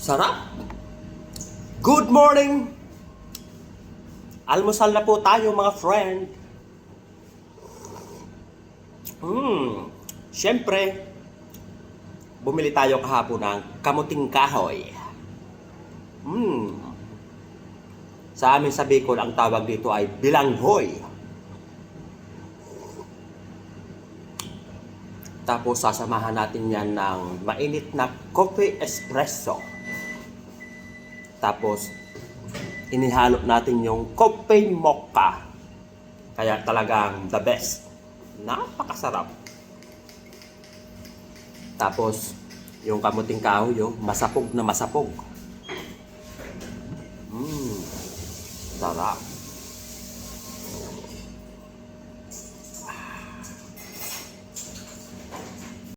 Sarap! Good morning! Almusal na po tayo mga friend. Siyempre, bumili tayo kahapon ng kamuting kahoy. Sa amin sa Bicol, ang tawag dito ay bilanghoy. Tapos sasamahan natin yan ng mainit na coffee espresso. Tapos inihalo natin yung coffee mocha. Kaya talagang the best. Napakasarap. Tapos yung kamuting kahoy, yung masapog na masapog. Sarap.